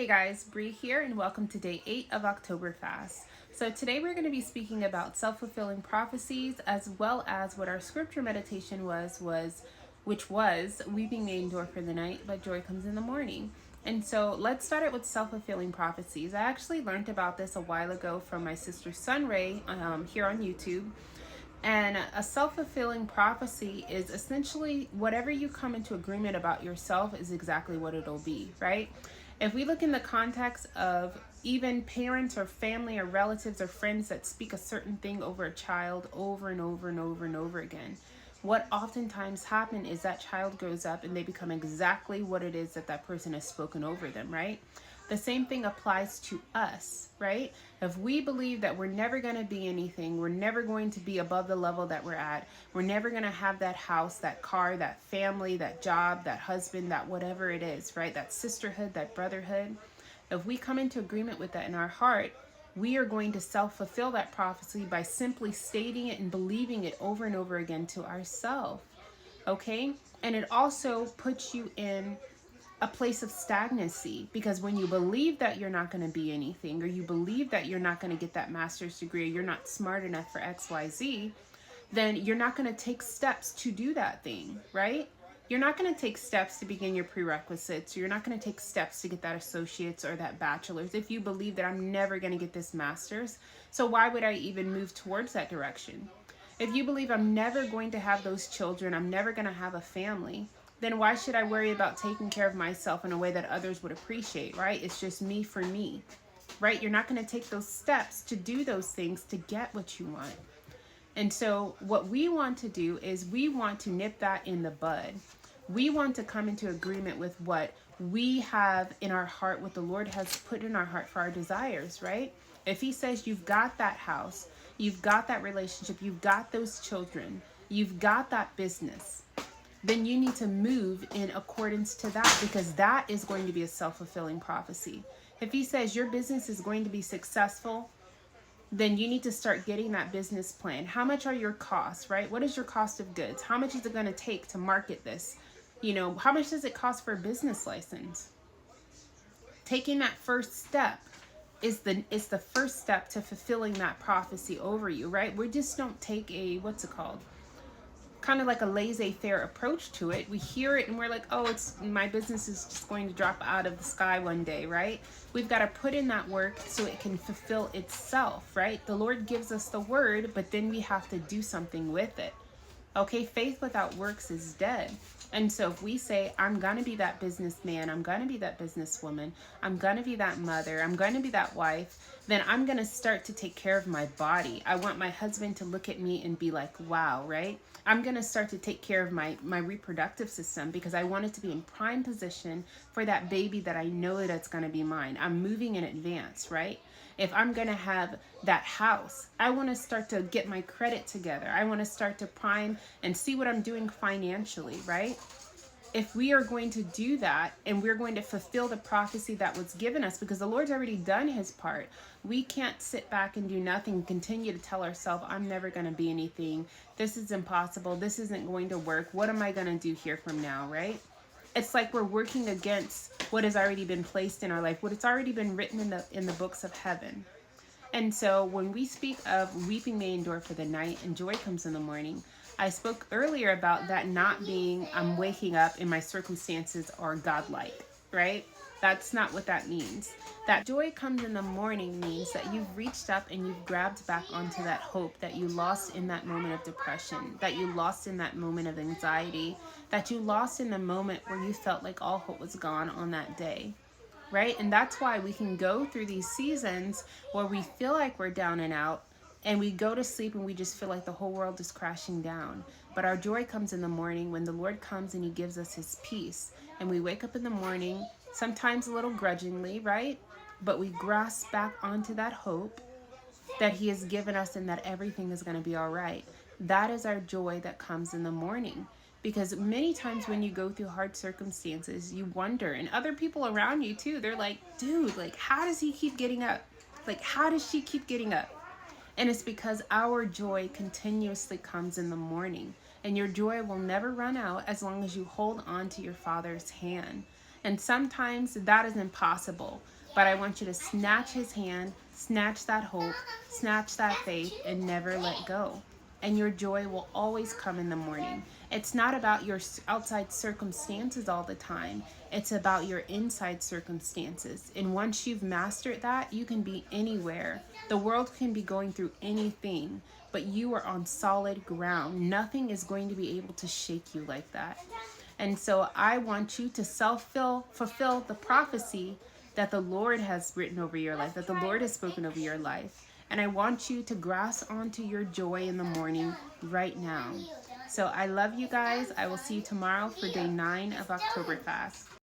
Hey guys, Bree here, and welcome to day 8 of OctoberFast. So today we're going to be speaking about self-fulfilling prophecies, as well as what our scripture meditation which was weeping may endure for the night, but joy comes in the morning. And so let's start it with self-fulfilling prophecies. I actually learned about this a while ago from my sister Sunray here on YouTube. And a self-fulfilling prophecy is essentially whatever you come into agreement about yourself is exactly what it'll be, right? If we look in the context of even parents or family or relatives or friends that speak a certain thing over a child over and over and over and over again, what oftentimes happen is that child grows up and they become exactly what it is that that person has spoken over them, right? The same thing applies to us, right? If we believe that we're never going to be anything, we're never going to be above the level that we're at, we're never going to have that house, that car, that family, that job, that husband, that whatever it is, right? That sisterhood, that brotherhood. If we come into agreement with that in our heart, we are going to self-fulfill that prophecy by simply stating it and believing it over and over again to ourselves, okay? And it also puts you in a place of stagnancy, because when you believe that you're not going to be anything, or you believe that you're not going to get that master's degree, or you're not smart enough for XYZ, then you're not going to take steps to do that thing, right? You're not going to take steps to begin your prerequisites. You're not going to take steps to get that associate's or that bachelor's if you believe that I'm never going to get this master's. So why would I even move towards that direction? If you believe I'm never going to have those children, I'm never going to have a family, then why should I worry about taking care of myself in a way that others would appreciate, right? It's just me for me, right? You're not going to take those steps to do those things to get what you want. And so what we want to do is we want to nip that in the bud. We want to come into agreement with what we have in our heart, what the Lord has put in our heart for our desires, right? If he says you've got that house, you've got that relationship, you've got those children, you've got that business, then you need to move in accordance to that, because that is going to be a self-fulfilling prophecy. If he says your business is going to be successful, then you need to start getting that business plan. How much are your costs, right? What is your cost of goods? How much is it going to take to market this? You know, how much does it cost for a business license? Taking that first step is the first step to fulfilling that prophecy over you, right? We just don't take a, what's it called? Kind of like a laissez-faire approach to it. We hear it and we're like, oh, it's my business is just going to drop out of the sky one day, right? We've got to put in that work so it can fulfill itself, right? The Lord gives us the word, but then we have to do something with it. Okay, faith without works is dead. And so if we say, I'm going to be that businessman, I'm going to be that businesswoman, I'm going to be that mother, I'm going to be that wife, then I'm going to start to take care of my body. I want my husband to look at me and be like, wow, right? I'm going to start to take care of my reproductive system, because I want it to be in prime position for that baby that I know that's going to be mine. I'm moving in advance, right? If I'm going to have that house, I want to start to get my credit together. I want to start to prime and see what I'm doing financially, right? If we are going to do that and we're going to fulfill the prophecy that was given us, because the Lord's already done his part, we can't sit back and do nothing and continue to tell ourselves, I'm never going to be anything. This is impossible. This isn't going to work. What am I going to do here from now, right? It's like we're working against what has already been placed in our life, what has already been written in the books of heaven. And so when we speak of weeping may endure for the night and joy comes in the morning, I spoke earlier about that not being I'm waking up and my circumstances are godlike, right? That's not what that means. That joy comes in the morning means that you've reached up and you've grabbed back onto that hope that you lost in that moment of depression, that you lost in that moment of anxiety, that you lost in the moment where you felt like all hope was gone on that day. Right? And that's why we can go through these seasons where we feel like we're down and out, and we go to sleep and we just feel like the whole world is crashing down. But our joy comes in the morning when the Lord comes and he gives us his peace. And we wake up in the morning, sometimes a little grudgingly, right? But we grasp back onto that hope that he has given us and that everything is going to be all right. That is our joy that comes in the morning. Because many times when you go through hard circumstances, you wonder, and other people around you too, they're like, dude, like, how does he keep getting up? Like, how does she keep getting up? And it's because our joy continuously comes in the morning. And your joy will never run out as long as you hold on to your Father's hand. And sometimes that is impossible. But I want you to snatch his hand, snatch that hope, snatch that faith, and never let go. And your joy will always come in the morning. It's not about your outside circumstances all the time. It's about your inside circumstances. And once you've mastered that, you can be anywhere. The world can be going through anything, but you are on solid ground. Nothing is going to be able to shake you like that. And so I want you to fulfill the prophecy that the Lord has written over your life, that the Lord has spoken over your life. And I want you to grasp onto your joy in the morning right now. So I love you guys. I will see you tomorrow for day 9 of OctoberFast.